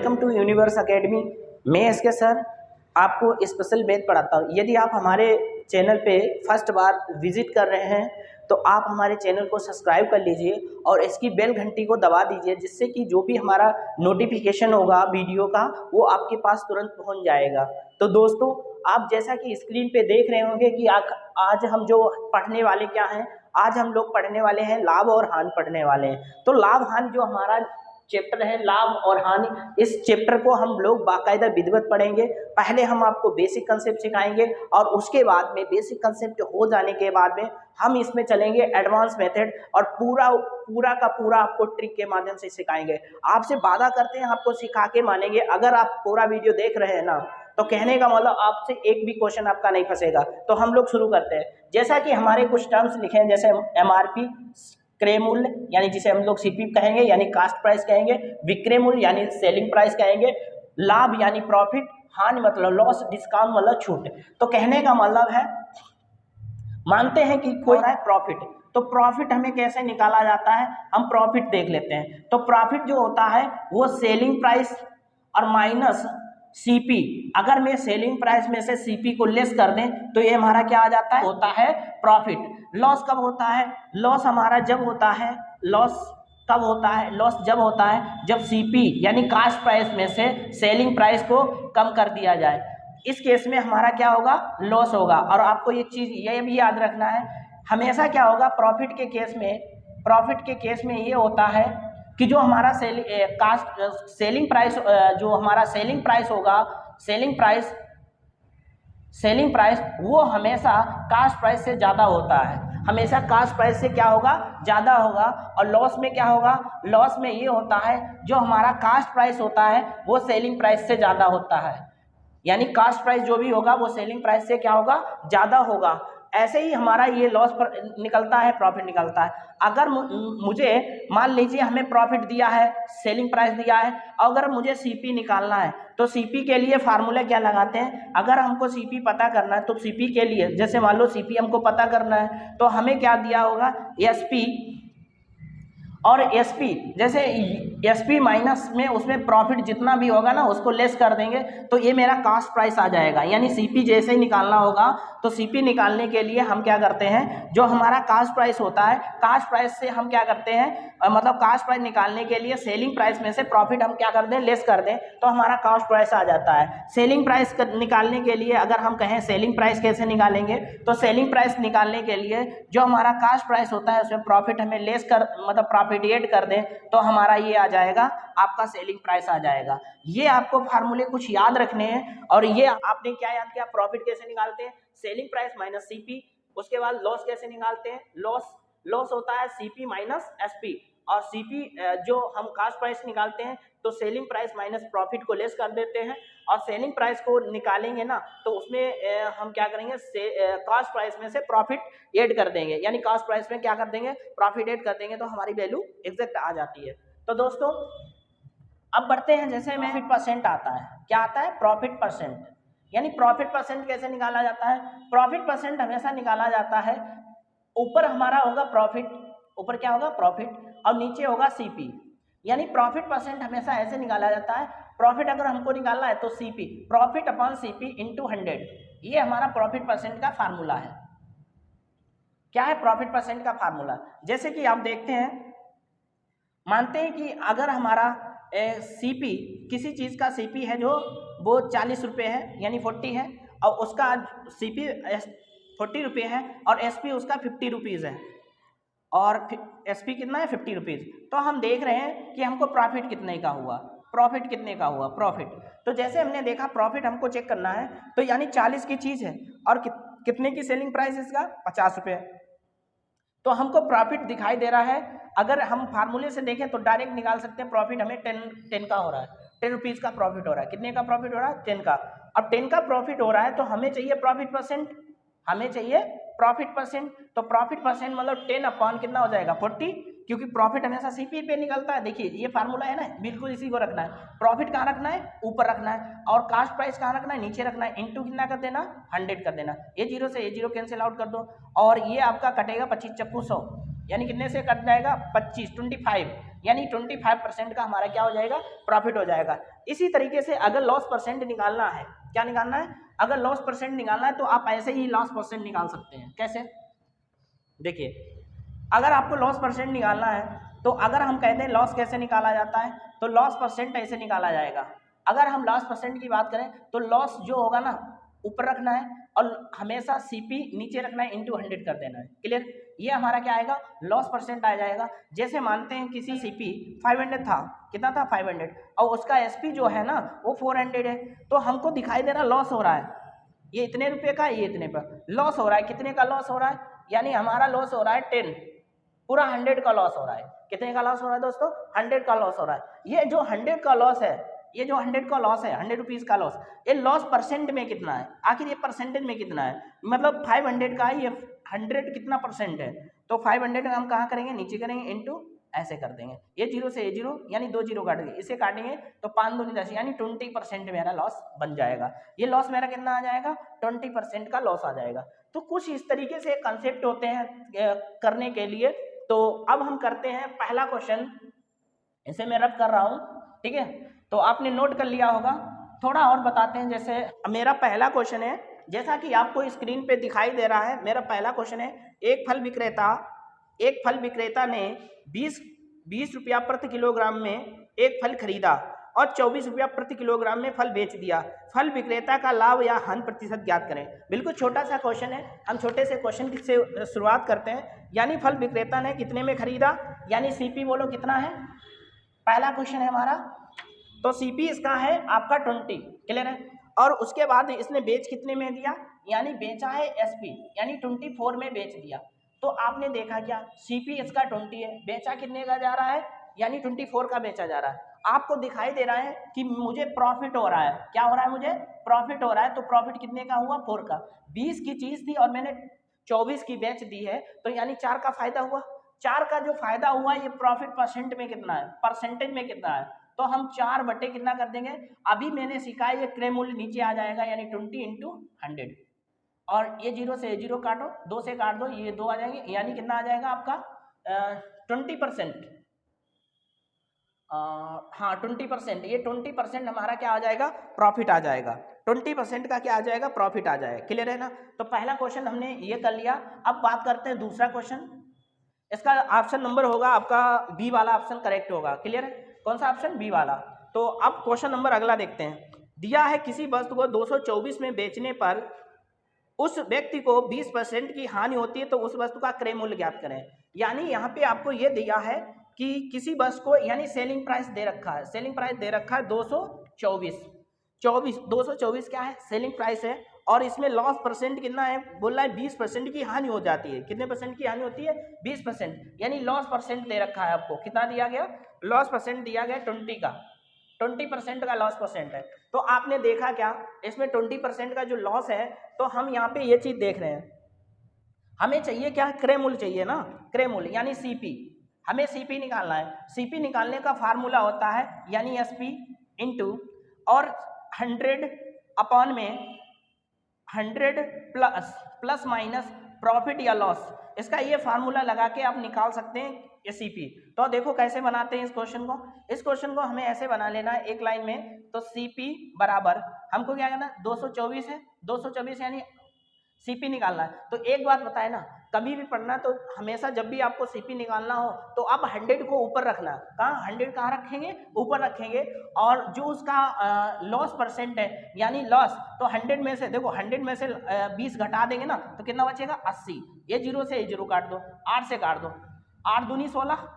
Welcome to universe academy. मैं SK sir आपको special math पढ़ाता हूँ। यदि आप हमारे चैनल पे फर्स्ट बार विजिट कर रहे हैं तो आप हमारे चैनल को सब्सक्राइब कर लीजिए और इसकी बेल घंटी को दबा दीजिए, जिससे कि जो भी हमारा नोटिफिकेशन होगा वीडियो का वो आपके पास तुरंत पहुंच जाएगा। तो दोस्तों, आप जैसा कि स्क्रीन पे देख रहे होंगे कि आज हम जो पढ़ने वाले क्या हैं, आज हम लोग पढ़ने वाले हैं लाभ और हानि पढ़ने वाले हैं। तो लाभ हानि जो हमारा चैप्टर है लाभ और हानि, इस चैप्टर को हम लोग बाकायदा विधिवत पढ़ेंगे। पहले हम आपको बेसिक कंसेप्ट सिखाएंगे और उसके बाद में बेसिक कंसेप्ट हो जाने के बाद में हम इसमें चलेंगे एडवांस मेथड और पूरा का पूरा आपको ट्रिक के माध्यम से सिखाएंगे। आपसे वादा करते हैं आपको सिखा के मानेंगे। अगर आप पूरा वीडियो देख रहे हैं ना, तो कहने का मतलब आपसे एक भी क्वेश्चन आपका नहीं फंसेगा। तो हम लोग शुरू करते हैं। जैसा कि हमारे कुछ टर्म्स लिखे हैं, जैसे एमआरपी, क्रय मूल्य यानी जिसे हम लोग सीपी कहेंगे यानी कास्ट प्राइस कहेंगे, विक्रय मूल्य यानी सेलिंग प्राइस कहेंगे, लाभ यानी प्रॉफिट, हानि मतलब लॉस, डिस्काउंट मतलब छूट। तो कहने का मतलब है, मानते हैं कि कोई है प्रॉफिट, तो प्रॉफिट हमें कैसे निकाला जाता है, हम प्रॉफिट देख लेते हैं। तो प्रॉफिट जो होता है वो सेलिंग प्राइस और माइनस सीपी। अगर मैं सेलिंग प्राइस में से सीपी को लेस कर दें तो ये हमारा क्या आ जाता है, होता है प्रॉफिट। लॉस कब होता है, लॉस हमारा जब होता है, लॉस कब होता है, लॉस जब होता है जब सीपी यानी कास्ट प्राइस में से सेलिंग प्राइस को कम कर दिया जाए। इस केस में हमारा क्या होगा, लॉस होगा। और आपको एक चीज ये भी याद रखना है, हमेशा क्या होगा प्रॉफिट के केस में ये होता है कि जो हमारा सेलिंग प्राइस जो हमारा सेलिंग प्राइस वो हमेशा कास्ट प्राइस से ज़्यादा होता है, हमेशा कास्ट प्राइस से क्या होगा, ज़्यादा होगा। और लॉस में क्या होगा, लॉस में ये होता है जो हमारा कास्ट प्राइस होता है वो सेलिंग प्राइस से ज़्यादा होता है, यानी कास्ट प्राइस जो भी होगा वो सेलिंग प्राइस से क्या होगा, ज़्यादा होगा। ऐसे ही हमारा ये लॉस पर निकलता है, प्रॉफिट निकलता है। अगर मुझे मान लीजिए हमें प्रॉफिट दिया है, सेलिंग प्राइस दिया है, अगर मुझे सीपी निकालना है तो सीपी के लिए फार्मूला क्या लगाते हैं, अगर हमको सीपी पता करना है तो सीपी के लिए, जैसे मान लो सीपी हमको पता करना है तो हमें क्या दिया होगा, एसपी और एसपी। जैसे एसपी माइनस में उसमें प्रॉफिट जितना भी होगा ना उसको लेस कर देंगे तो ये मेरा कास्ट प्राइस आ जाएगा। यानी सीपी जैसे ही निकालना होगा तो सीपी निकालने के लिए हम क्या करते हैं, जो हमारा कास्ट प्राइस होता है, कास्ट प्राइस से हम क्या करते हैं, मतलब कास्ट प्राइस निकालने के लिए सेलिंग प्राइस में से प्रॉफिट हम क्या कर दें, लेस कर दें, तो हमारा कास्ट प्राइस आ जाता है। सेलिंग प्राइस निकालने के लिए अगर हम कहें सेलिंग प्राइस कैसे निकालेंगे, तो सेलिंग प्राइस निकालने के लिए जो हमारा कास्ट प्राइस होता है उसमें प्रॉफिट हमें लेस कर, मतलब प्रॉफिट ऐड कर दें तो हमारा ये आ जाएगा, आपका सेलिंग प्राइस आ जाएगा। ये आपको फार्मूले कुछ याद रखने हैं। और ये आपने क्या याद किया, प्रॉफिट कैसे निकालते हैं, सेलिंग प्राइस माइनस सीपी। उसके बाद लॉस कैसे निकालते हैं, लॉस होता है सीपी माइनस एसपी। और सीपी जो हम कास्ट प्राइस निकालते हैं तो सेलिंग प्राइस माइनस प्रॉफिट को लेस कर देते हैं। और सेलिंग प्राइस को निकालेंगे ना तो उसमें हम क्या करेंगे, कास्ट प्राइस में से प्रॉफिट ऐड कर देंगे, यानी कास्ट प्राइस में क्या कर देंगे, प्रॉफिट ऐड कर देंगे, तो हमारी वैल्यू एग्जैक्ट आ जाती है। तो दोस्तों अब बढ़ते हैं, जैसे में प्रॉफिट परसेंट आता है, क्या आता है, प्रॉफिट परसेंट। यानी प्रॉफिट परसेंट कैसे निकाला जाता है, प्रॉफिट परसेंट हमेशा निकाला जाता है, ऊपर हमारा होगा प्रॉफिट, ऊपर क्या होगा प्रॉफिट और नीचे होगा सीपी। यानी प्रॉफिट परसेंट हमेशा ऐसे निकाला जाता है, प्रॉफिट अगर हमको निकालना है तो CP, profit upon CP into 100, ये हमारा प्रॉफिट परसेंट का फार्मूला है। क्या है प्रॉफिट परसेंट का फार्मूला, जैसे कि आप देखते हैं, मानते हैं कि अगर हमारा सीपी, किसी चीज़ का सीपी है जो वो 40 रुपये है यानी 40 है, और उसका सीपी 40 रुपये है और एसपी उसका 50 रुपीज़ है, और एसपी कितना है, 50 रुपीज़। तो हम देख रहे हैं कि हमको प्रॉफिट कितने का हुआ, प्रॉफिट कितने का हुआ, प्रॉफिट। तो जैसे हमने देखा प्रॉफिट हमको चेक करना है, तो यानी 40 की चीज़ है और कितने की सेलिंग प्राइस इसका, 50 रुपये, तो हमको प्रॉफिट दिखाई दे रहा है। अगर हम फार्मूले से देखें तो डायरेक्ट निकाल सकते हैं, प्रॉफिट हमें 10 का हो रहा है, 10 रुपीज़ का प्रॉफिट हो रहा है। कितने का प्रॉफिट हो रहा है, 10 का। अब 10 का प्रॉफिट हो रहा है तो हमें चाहिए प्रॉफिट परसेंट, हमें चाहिए प्रॉफिट परसेंट। तो प्रॉफिट परसेंट मतलब 10 अपॉन कितना हो जाएगा, 40, क्योंकि प्रॉफिट हमेशा सीपी पे निकलता है। देखिए ये फार्मूला है ना, बिल्कुल इसी को रखना है। प्रॉफिट कहाँ रखना है, ऊपर रखना है, और कास्ट प्राइस कहाँ रखना है, नीचे रखना है। इंटू कितना कर देना, 100 कर देना। ये जीरो से ये जीरो कैंसिल आउट कर दो, और ये आपका कटेगा 25 चक्कू 100, यानी कितने से कट जाएगा, 25, 25। यानी 25% का हमारा क्या हो जाएगा, प्रॉफिट हो जाएगा। इसी तरीके से अगर लॉस परसेंट निकालना है, क्या निकालना है, अगर लॉस परसेंट निकालना है तो आप ऐसे ही लॉस परसेंट निकाल सकते हैं। कैसे, देखिए अगर आपको लॉस परसेंट निकालना है तो अगर हम कहते हैं लॉस कैसे निकाला जाता है, तो लॉस परसेंट ऐसे निकाला जाएगा। अगर हम लॉस परसेंट की बात करें तो लॉस जो होगा ना ऊपर रखना है और हमेशा सीपी नीचे रखना है, इंटू 100 कर देना है। क्लियर, ये हमारा क्या आएगा, लॉस परसेंट आ जाएगा। जैसे मानते हैं किसी सीपी 500 था, कितना था 500, और उसका एसपी जो है ना वो 400 है, तो हमको दिखाई दे रहा लॉस हो रहा है, ये इतने रुपए का, ये इतने पर लॉस हो रहा है। कितने का लॉस हो रहा है, यानी हमारा लॉस हो रहा है 10, पूरा 100 का लॉस हो रहा है। कितने का लॉस हो रहा है दोस्तों, 100 का लॉस हो रहा है। ये जो 100 का लॉस है, ये जो 100 का लॉस है, 100 रुपीज का लॉस, ये लॉस परसेंट में कितना है, आखिर ये परसेंटेज में कितना है, मतलब 500 का ये 100 कितना परसेंट है, तो 500 हम कहाँ करेंगे, नीचे करेंगे, इंटू ऐसे कर देंगे। ये जीरो से ये जीरो, यानी 2 जीरो काटेंगे, इसे काटेंगे तो 5 दूनी 10, यानी 20% मेरा लॉस बन जाएगा। ये लॉस मेरा कितना आ जाएगा, 20% का लॉस आ जाएगा। तो कुछ इस तरीके से कंसेप्ट होते हैं करने के लिए। तो अब हम करते हैं पहला क्वेश्चन, इसे मैं रब कर रहा हूं, ठीक है, तो आपने नोट कर लिया होगा। थोड़ा और बताते हैं, जैसे मेरा पहला क्वेश्चन है, जैसा कि आपको स्क्रीन पे दिखाई दे रहा है, मेरा पहला क्वेश्चन है, एक फल विक्रेता ने 20 रुपया प्रति किलोग्राम में एक फल खरीदा और 24 रुपया प्रति किलोग्राम में फल बेच दिया। फल विक्रेता का लाभ या हानि प्रतिशत ज्ञात करें। बिल्कुल छोटा सा क्वेश्चन है, हम छोटे से क्वेश्चन से शुरुआत करते हैं। यानी फल विक्रेता ने कितने में खरीदा, यानी सीपी बोलो कितना है, पहला क्वेश्चन है हमारा, तो सीपी इसका है आपका 20, क्लियर है। और उसके बाद इसने बेच कितने में दिया, यानी बेचा है एसपी, यानी 24 में बेच दिया। तो आपने देखा क्या, सीपी इसका 20 है, बेचा कितने का जा रहा है, यानी 24 का बेचा जा रहा है। आपको दिखाई दे रहा है कि मुझे प्रॉफिट हो रहा है, क्या हो रहा है, मुझे प्रॉफिट हो रहा है। तो प्रॉफिट कितने का हुआ, 4 का। 20 की चीज थी और मैंने 24 की बेच दी है, तो यानी 4 का फायदा हुआ। 4 का जो फायदा हुआ, ये प्रॉफिट परसेंट में कितना है, परसेंटेज में कितना है, तो हम 4 बटे कितना कर देंगे, अभी मैंने सीखा है, ये क्रय मूल्य नीचे आ जाएगा, यानी 20 इंटू 100, और ये जीरो से जीरो काटो, 2 से काट दो, ये 2 आ जाएंगे, यानी कितना आ जाएगा आपका 20%, हाँ 20%, ये 20% हमारा क्या आ जाएगा, प्रॉफिट आ जाएगा। 20% का क्या आ जाएगा, प्रॉफिट आ जाएगा। क्लियर है ना। तो पहला क्वेश्चन हमने ये कर लिया। अब बात करते हैं दूसरा क्वेश्चन। इसका ऑप्शन नंबर होगा आपका बी वाला ऑप्शन करेक्ट होगा। क्लियर है, कौन सा ऑप्शन, बी वाला। तो अब क्वेश्चन नंबर अगला देखते हैं। दिया है किसी वस्तु को 224 में बेचने पर उस व्यक्ति को 20% की हानि होती है, तो उस वस्तु का क्रय मूल्य ज्ञात करें। यानी यहाँ पे आपको ये दिया है कि किसी वस्तु को, यानी सेलिंग प्राइस दे रखा है, सेलिंग प्राइस दे रखा है 224 क्या है, सेलिंग प्राइस है, और इसमें लॉस परसेंट कितना है, बोल रहा है 20% की हानि हो जाती है। कितने परसेंट की हानि होती है, 20%, यानी लॉस परसेंट दे रखा है आपको। कितना दिया गया, लॉस परसेंट दिया गया 20% का लॉस परसेंट है। तो आपने देखा क्या, इसमें 20% का जो लॉस है, तो हम यहाँ पे ये चीज देख रहे हैं, हमें चाहिए क्या, क्रय मूल्य चाहिए ना, क्रय मूल्य यानी सीपी, हमें सीपी निकालना है। सीपी निकालने का फार्मूला होता है, यानी एसपी इंटू और 100 अपॉन में 100 प्लस माइनस प्रॉफिट या लॉस, इसका ये फार्मूला लगा के आप निकाल सकते हैं ये सीपी। तो देखो कैसे बनाते हैं इस क्वेश्चन को। इस क्वेश्चन को हमें ऐसे बना लेना है एक लाइन में। तो सीपी बराबर हमको क्या करना, 224 है, 224 यानी सीपी निकालना है। तो एक बात बताए ना, कभी भी पढ़ना तो हमेशा जब भी आपको सीपी निकालना हो तो आप 100 को ऊपर रखना। कहाँ 100 कहाँ रखेंगे, ऊपर रखेंगे। और जो उसका लॉस परसेंट है, यानी लॉस, तो 100 में से देखो, 100 में से 20 घटा देंगे ना, तो कितना बचेगा 80। ये जीरो से जीरो काट दो, 8 से काट दो, 8 दूनी 16,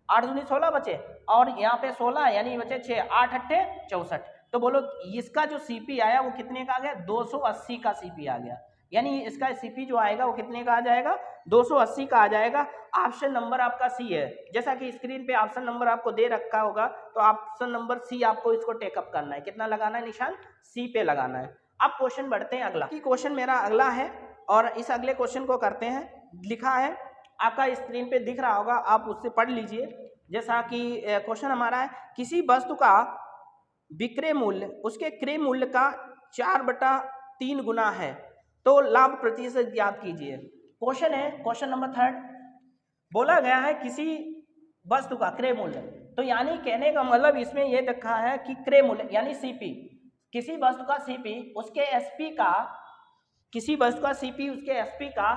8 दूनी 16 बचे, और यहाँ पे 16 यानी बचे 6, 8 अट्ठे 64। तो बोलो इसका जो सीपी आया वो कितने का आ गया, 280 का सीपी आ गया। यानी इसका सीपी जो आएगा वो कितने का आ जाएगा, 280 का आ जाएगा। ऑप्शन नंबर आपका सी है। जैसा कि स्क्रीन पे ऑप्शन नंबर आपको दे रखा होगा, तो ऑप्शन नंबर सी आपको इसको टेकअप करना है। कितना लगाना है निशान, सी पे लगाना है। अब क्वेश्चन बढ़ते हैं अगला, कि क्वेश्चन मेरा अगला है, और इस अगले क्वेश्चन को करते हैं। लिखा है आपका स्क्रीन पे दिख रहा होगा, आप उससे पढ़ लीजिए। जैसा कि क्वेश्चन हमारा है, किसी वस्तु का विक्रय मूल्य उसके क्रय मूल्य का 4/3 गुना है, तो लाभ प्रतिशत ज्ञात कीजिए। क्वेश्चन है क्वेश्चन नंबर 3। बोला गया है किसी वस्तु का क्रय मूल्य। तो यानी कहने का मतलब इसमें ये देखा है कि क्रय मूल्य यानी सीपी, किसी वस्तु का सीपी उसके एसपी का, किसी वस्तु का सीपी उसके एसपी का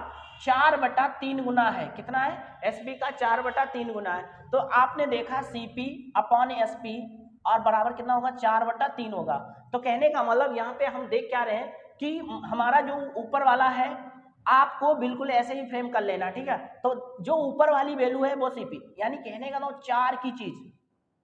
4/3 गुना है। कितना है? एसपी का 4/3 गुना है। तो आपने देखा सीपी अपॉन एसपी और बराबर कितना होगा? 4/3 होगा। तो कहने का मतलब यहाँ पे हम देख क्या रहे हैं कि हमारा जो ऊपर वाला है आपको बिल्कुल ऐसे ही फ्रेम कर लेना, ठीक है। तो जो ऊपर वाली वैल्यू है वो सीपी, यानी कहने का मतलब 4 की चीज,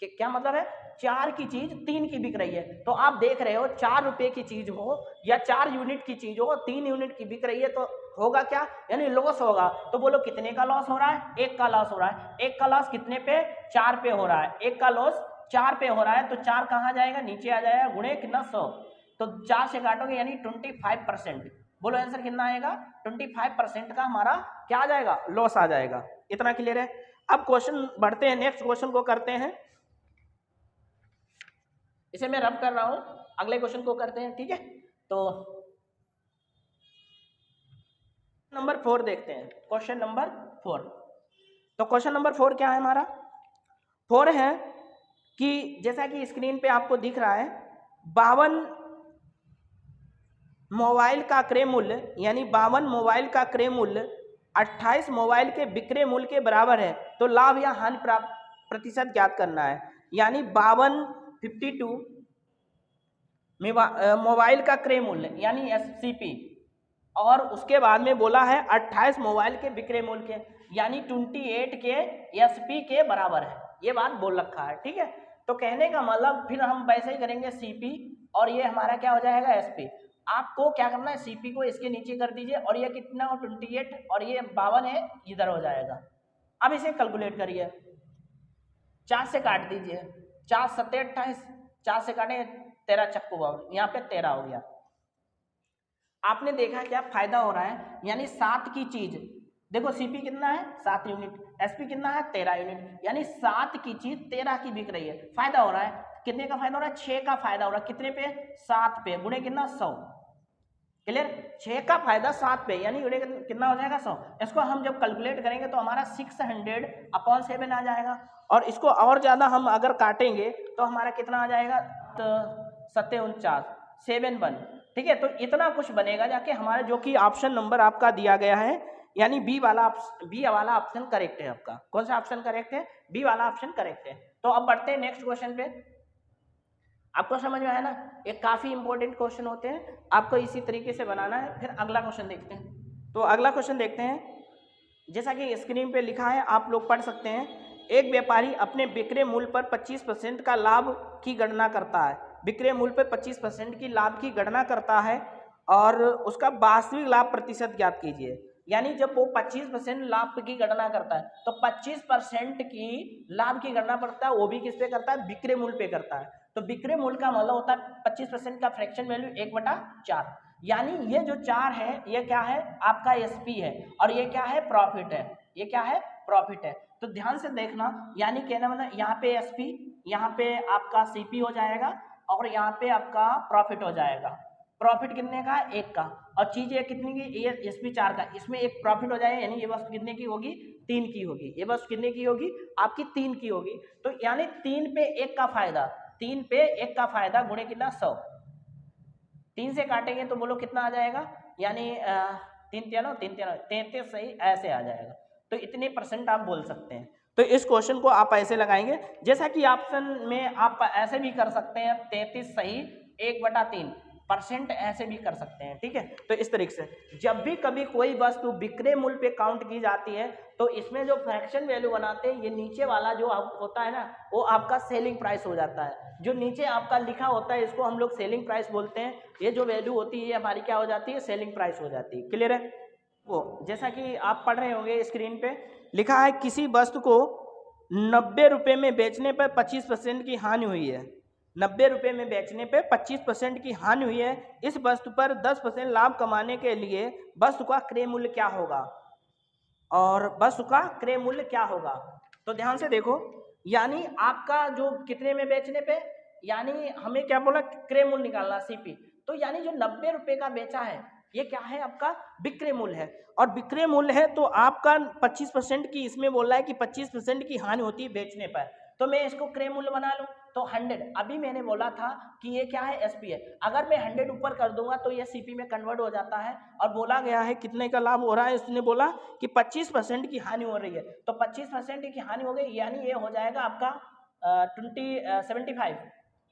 क्या मतलब है? 4 की चीज 3 की बिक रही है। तो आप देख रहे हो 4 रुपए की चीज हो या 4 यूनिट की चीज हो, 3 यूनिट की बिक रही है, तो होगा क्या? यानी लॉस होगा। तो बोलो कितने का लॉस हो रहा है? 1 का लॉस हो रहा है। 1 का लॉस कितने पे? 4 पे हो रहा है। 1 का लॉस 4 पे हो रहा है, तो 4 कहाँ जाएगा? नीचे आ जाएगा, गुणे कितना? 100। तो 4 से काटोगे यानी 25%। बोलो आंसर कितना आएगा? 25% का हमारा क्या आ जाएगा? लॉस आ जाएगा। इतना क्लियर है? अब क्वेश्चन बढ़ते हैं, नेक्स्ट क्वेश्चन को करते हैं। इसे मैं रब कर रहा हूं, अगले क्वेश्चन को करते हैं, ठीक है। तो नंबर 4 देखते हैं, क्वेश्चन नंबर 4। तो क्वेश्चन नंबर 4 क्या है हमारा? 4 है कि जैसा कि स्क्रीन पे आपको दिख रहा है 52 मोबाइल का क्रय मूल्य, यानी 52 मोबाइल का क्रय मूल्य 28 मोबाइल के विक्रय मूल्य के बराबर है। तो लाभ या हानि प्राप्त प्रतिशत ज्ञात करना है। यानी 52 मोबाइल का क्रय मूल्य यानी एससीपी, और उसके बाद में बोला है 28 मोबाइल के विक्रय मूल्य के, यानी 28 के एसपी के बराबर है। ये बात बोल रखा है, ठीक है। तो कहने का मतलब फिर हम वैसे ही करेंगे सीपी, और ये हमारा क्या हो जाएगा? एसपी। आपको क्या करना है? सीपी को इसके नीचे कर दीजिए, और ये कितना हो? 28, और ये 52 है, इधर हो जाएगा। अब इसे कैलकुलेट करिए, 4 से काट दीजिए, 4 7 28, 4 से काटे 13 चक्कू बाबू, यहाँ पे 13 हो गया। आपने देखा क्या फायदा हो रहा है? यानी 7 की चीज, देखो सीपी कितना है? 7 यूनिट, एसपी कितना है? 13 यूनिट, यानी 7 की चीज 13 की बिक रही है। फायदा हो रहा है, कितने का फायदा हो रहा है? 6 का फायदा हो रहा है। कितने पे? 7 पे, गुणे कितना? 100। क्लियर? 6 का फायदा 7 पे, यानी गुणे कितना हो जाएगा? 100। इसको हम जब कैलकुलेट करेंगे तो हमारा 600/7 आ जाएगा, और इसको और ज्यादा हम अगर काटेंगे तो हमारा कितना आ जाएगा? 7 7 1, ठीक है। तो इतना कुछ बनेगा जाके हमारा, जो कि ऑप्शन नंबर आपका दिया गया है, यानी बी वाला ऑप्शन करेक्ट है आपका। कौन सा ऑप्शन करेक्ट है? बी वाला ऑप्शन करेक्ट है। तो अब बढ़ते हैं नेक्स्ट क्वेश्चन पे। आपको समझ में आया ना? ये काफी इंपॉर्टेंट क्वेश्चन होते हैं, आपको इसी तरीके से बनाना है। फिर अगला क्वेश्चन देखते हैं। तो अगला क्वेश्चन देखते हैं, जैसा कि स्क्रीन पे लिखा है, आप लोग पढ़ सकते हैं। एक व्यापारी अपने विक्रय मूल्य पर 25% का लाभ की गणना करता है। विक्रय मूल्य पर 25% की लाभ की गणना करता है, और उसका वास्तविक लाभ प्रतिशत ज्ञात कीजिए। यानी जब वो 25% लाभ की गणना करता है, तो 25% की लाभ की गणना करता है, वो भी किस पे करता है? विक्रय मूल्य पे करता है। तो विक्रय मूल्य का मतलब होता है 25% का फ्रैक्शन वैल्यू 1/4। यानी ये जो 4 है, ये क्या है? आपका एसपी है, और ये क्या है? प्रॉफिट है। ये क्या है? प्रॉफिट है। तो ध्यान से देखना, यानी कहना मतलब यहाँ पे एसपी, यहाँ पे आपका सीपी हो जाएगा, और यहाँ पे आपका प्रॉफिट हो जाएगा। प्रॉफिट कितने का? 1 का। और चीज ये कितनी की? ये एसपी 4 का, इसमें एक प्रॉफिट हो जाएगा, यानी ये वस्तु कितने की होगी? 3 की होगी। ये वस्तु कितने की होगी? आपकी 3 की होगी। तो यानी 3 पे 1 का फायदा, 3 पे 1 का फायदा गुणे कितना? 100। 3 से काटेंगे तो बोलो कितना आ जाएगा? यानी 3 3 33 सही, ऐसे आ जाएगा। तो इतने % आप बोल सकते हैं। तो इस क्वेश्चन को आप ऐसे लगाएंगे, जैसा कि ऑप्शन में आप ऐसे भी कर सकते हैं, 33 सही 1/3%, ऐसे भी कर सकते हैं, ठीक है। तो इस तरीके से जब भी कभी कोई वस्तु विक्रय मूल्य पे काउंट की जाती है, तो इसमें जो फ्रैक्शन वैल्यू बनाते हैं, ये नीचे वाला जो होता है ना, वो आपका सेलिंग प्राइस हो जाता है। जो नीचे आपका लिखा होता है, इसको हम लोग सेलिंग प्राइस बोलते हैं। ये जो वैल्यू होती है, हमारी क्या हो जाती है? सेलिंग प्राइस हो जाती है। क्लियर है? वो जैसा कि आप पढ़ रहे होंगे स्क्रीन पे लिखा है, किसी वस्तु को 90 रुपये में बेचने पर 25% की हानि हुई है। 90 रुपये में बेचने पे 25% की हानि हुई है। इस वस्तु पर 10% लाभ कमाने के लिए वस्तु का क्रय मूल्य क्या होगा? और वस्तु का क्रय मूल्य क्या होगा? तो ध्यान से देखो, यानी आपका जो कितने में बेचने पे, यानी हमें क्या बोला? क्रय मूल्य निकालना, सीपी। तो यानी जो 90 रुपये का बेचा है, ये क्या है आपका विक्रय मूल्य है, और विक्रय मूल्य है तो आपका 25% की इसमें बोल रहा है कि 25% की हानि होती है बेचने पर, तो मैं इसको क्रय मूल्य बना लूँ तो 100, अभी मैंने बोला था कि ये क्या है एसपी है, अगर मैं 100 ऊपर कर दूंगा तो ये सीपी में कन्वर्ट हो जाता है, और बोला गया है कितने का लाभ हो रहा है, इसने बोला कि 25% की हानि हो रही है, तो 25% की हानि हो गई, यानी ये हो जाएगा आपका 75,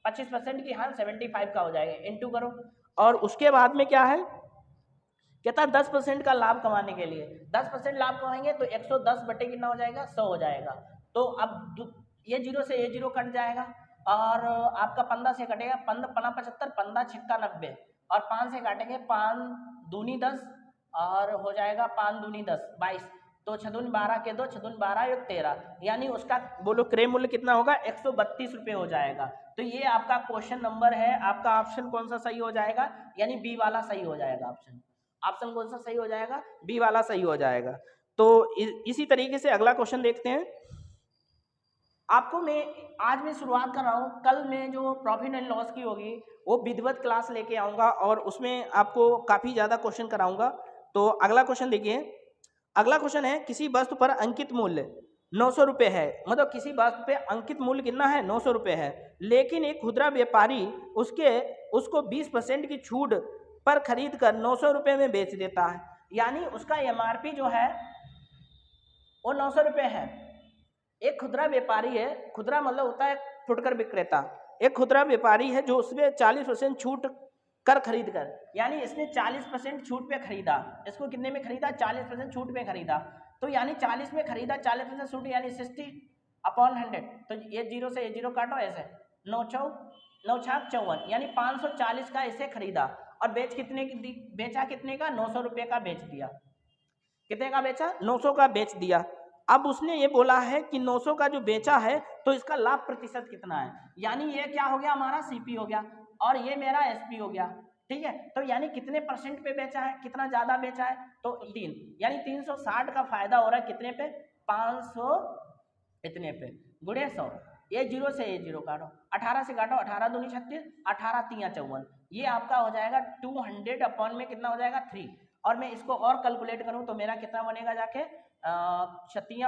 25% की हानि 75 का हो जाएगा, इंटू करो, और उसके बाद में क्या है कहता है 10% का लाभ कमाने के लिए 10% लाभ कमाएंगे तो 110 बटे कितना हो जाएगा 100 हो जाएगा, तो अब ये जीरो से ये जीरो कट जाएगा, और आपका 15 से कटेगा 15 75 15 छिक्का 90, और 5 से काटेंगे 5 दूनी 10, और हो जाएगा 5 दूनी 10 22, तो 6 दूनी 12 के 2 6 दूनी 12 1 13, यानी उसका बोलो क्रय मूल्य कितना होगा 132 रुपये हो जाएगा। तो ये आपका क्वेश्चन नंबर है, आपका ऑप्शन कौन सा सही हो जाएगा, यानी बी वाला सही हो जाएगा ऑप्शन। ऑप्शन कौन सा सही हो जाएगा, बी वाला सही हो जाएगा। तो इसी तरीके से अगला क्वेश्चन देखते हैं। आपको आज मैं शुरुआत कर रहा हूँ, कल मैं जो प्रॉफिट एंड लॉस की होगी वो विधिवत क्लास लेके आऊँगा और उसमें आपको काफ़ी ज़्यादा क्वेश्चन कराऊंगा। तो अगला क्वेश्चन देखिए, अगला क्वेश्चन है किसी वस्तु पर अंकित मूल्य 900 रुपये है, मतलब किसी वस्तु पे अंकित मूल्य कितना है 900 रुपये है, लेकिन एक खुदरा व्यापारी उसको 20% की छूट पर खरीद कर 900 रुपये में बेच देता है, यानी उसका एमआरपी जो है वो 900 रुपये है। एक खुदरा व्यापारी है, खुदरा मतलब होता है फुटकर विक्रेता, एक खुदरा व्यापारी है जो उसमें 40% छूट कर खरीद कर, यानी इसने 40% छूट पे खरीदा, इसको कितने में खरीदा 40% छूट पे खरीदा, तो यानी 40 में खरीदा 40% छूट यानी 60/100, तो ये जीरो से ये जीरो काटो ऐसे 9 छाक 54, यानी 540 का इसे खरीदा और बेचा कितने का 900 रुपये का बेच दिया, कितने का बेचा 900 का बेच दिया। अब उसने ये बोला है कि 900 का जो बेचा है तो इसका लाभ प्रतिशत कितना है, यानी ये क्या हो गया हमारा सीपी हो गया और ये मेरा एसपी हो गया, ठीक है। तो यानी कितने परसेंट पे बेचा है, कितना ज्यादा बेचा है तो 3, यानी 360 का फायदा हो रहा है कितने पे 500 इतने पे गुणे 100, ये जीरो से ये जीरो काटो 18 से काटो 18 दूनी 36 18 3 54, ये आपका हो जाएगा 200 अपॉन में कितना हो जाएगा 3, और मैं इसको और कैलकुलेट करूं तो मेरा कितना बनेगा जाके 36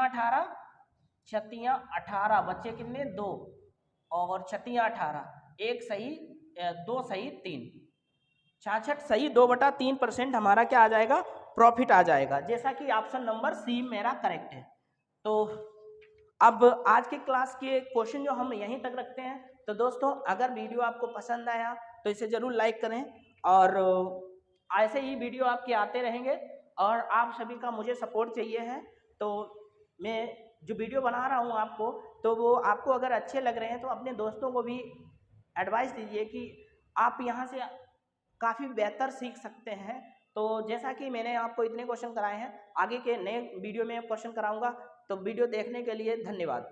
18 बच्चे कितने 2 और 36 18 1 सही 2 सही 3 66 सही 2/3% हमारा क्या आ जाएगा प्रॉफिट आ जाएगा, जैसा कि ऑप्शन नंबर सी मेरा करेक्ट है। तो अब आज की क्लास के क्वेश्चन जो हम यहीं तक रखते हैं। तो दोस्तों अगर वीडियो आपको पसंद आया तो इसे ज़रूर लाइक करें, और ऐसे ही वीडियो आपके आते रहेंगे, और आप सभी का मुझे सपोर्ट चाहिए है। तो मैं जो वीडियो बना रहा हूँ आपको, तो वो आपको अगर अच्छे लग रहे हैं तो अपने दोस्तों को भी एडवाइस दीजिए कि आप यहाँ से काफ़ी बेहतर सीख सकते हैं। तो जैसा कि मैंने आपको इतने क्वेश्चन कराए हैं, आगे के नए वीडियो में क्वेश्चन कराऊंगा, तो वीडियो देखने के लिए धन्यवाद।